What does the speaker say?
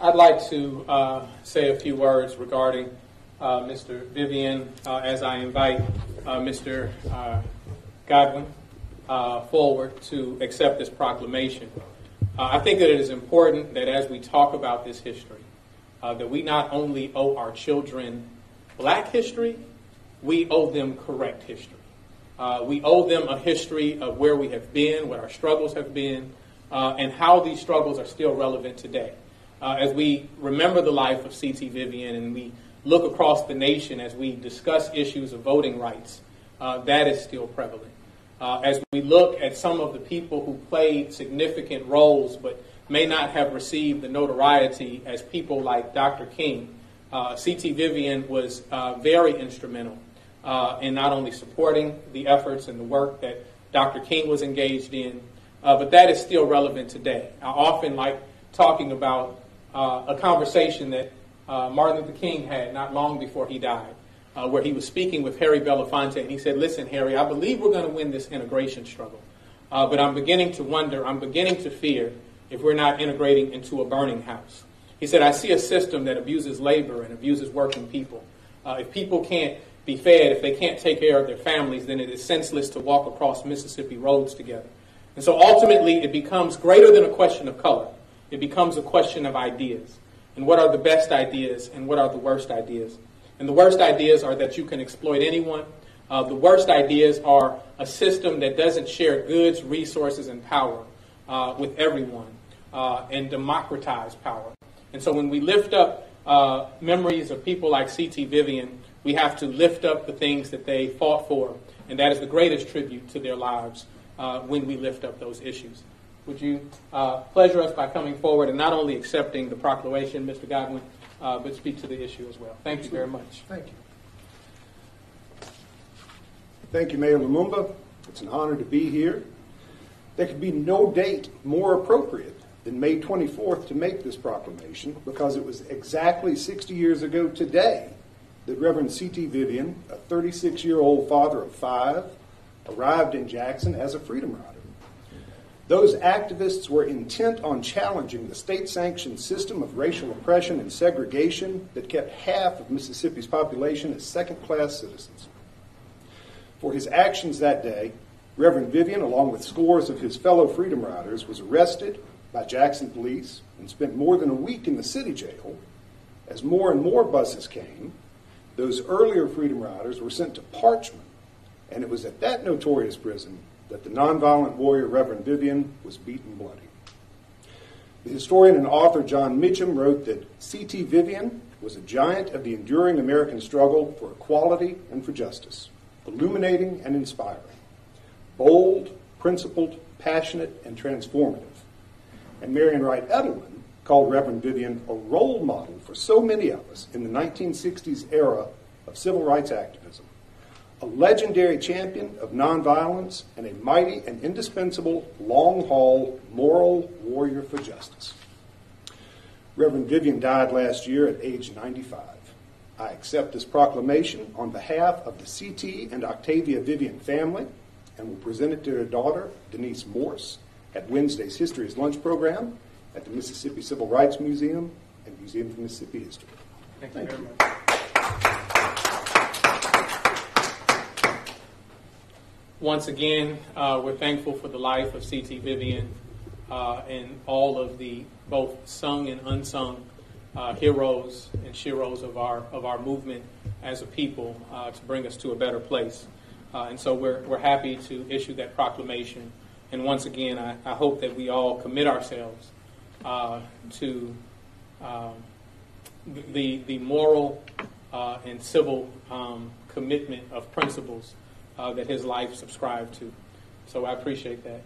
I'd like to say a few words regarding Mr. Vivian as I invite Mr. Godwin forward to accept this proclamation. I think that it is important that as we talk about this history, that we not only owe our children black history, we owe them correct history. We owe them a history of where we have been, what our struggles have been, and how these struggles are still relevant today. As we remember the life of C.T. Vivian and we look across the nation as we discuss issues of voting rights, that is still prevalent. As we look at some of the people who played significant roles but may not have received the notoriety as people like Dr. King, C.T. Vivian was very instrumental in not only supporting the efforts and the work that Dr. King was engaged in, but that is still relevant today. I often like talking about a conversation that Martin Luther King had not long before he died, where he was speaking with Harry Belafonte, and he said, "Listen, Harry, I believe we're going to win this integration struggle, but I'm beginning to wonder, I'm beginning to fear if we're not integrating into a burning house." He said, "I see a system that abuses labor and abuses working people. If people can't be fed, if they can't take care of their families, then it is senseless to walk across Mississippi roads together." And so ultimately it becomes greater than a question of color. It becomes a question of ideas. And what are the best ideas and what are the worst ideas? And the worst ideas are that you can exploit anyone. The worst ideas are a system that doesn't share goods, resources, and power with everyone and democratize power. And so when we lift up memories of people like C.T. Vivian, we have to lift up the things that they fought for. And that is the greatest tribute to their lives when we lift up those issues. Would you pleasure us by coming forward and not only accepting the proclamation, Mr. Godwin, but speak to the issue as well? Thank you very much. Thank you. Thank you, Mayor Lumumba. It's an honor to be here. There could be no date more appropriate than May 24th to make this proclamation, because it was exactly 60 years ago today that Reverend C.T. Vivian, a 36-year-old father of 5, arrived in Jackson as a Freedom Rider. Those activists were intent on challenging the state-sanctioned system of racial oppression and segregation that kept half of Mississippi's population as second-class citizens. For his actions that day, Reverend Vivian, along with scores of his fellow Freedom Riders, was arrested by Jackson police and spent more than a week in the city jail. As more and more buses came, those earlier Freedom Riders were sent to Parchman, and it was at that notorious prison that the nonviolent warrior Reverend Vivian was beaten bloody. The historian and author John Mitchum wrote that C.T. Vivian was a giant of the enduring American struggle for equality and for justice, illuminating and inspiring, bold, principled, passionate, and transformative. And Marian Wright Edelman called Reverend Vivian a role model for so many of us in the 1960s era of civil rights activism, a legendary champion of nonviolence and a mighty and indispensable long-haul moral warrior for justice. Reverend Vivian died last year at age 95. I accept this proclamation on behalf of the C.T. and Octavia Vivian family and will present it to their daughter, Denise Morse, at Wednesday's History's Lunch program at the Mississippi Civil Rights Museum and Museum of Mississippi History. Thank you very much. Once again, we're thankful for the life of C.T. Vivian and all of the both sung and unsung heroes and sheroes of our movement as a people to bring us to a better place. And so we're happy to issue that proclamation. And once again, I hope that we all commit ourselves to the moral and civil commitment of principles that his life subscribed to. So I appreciate that.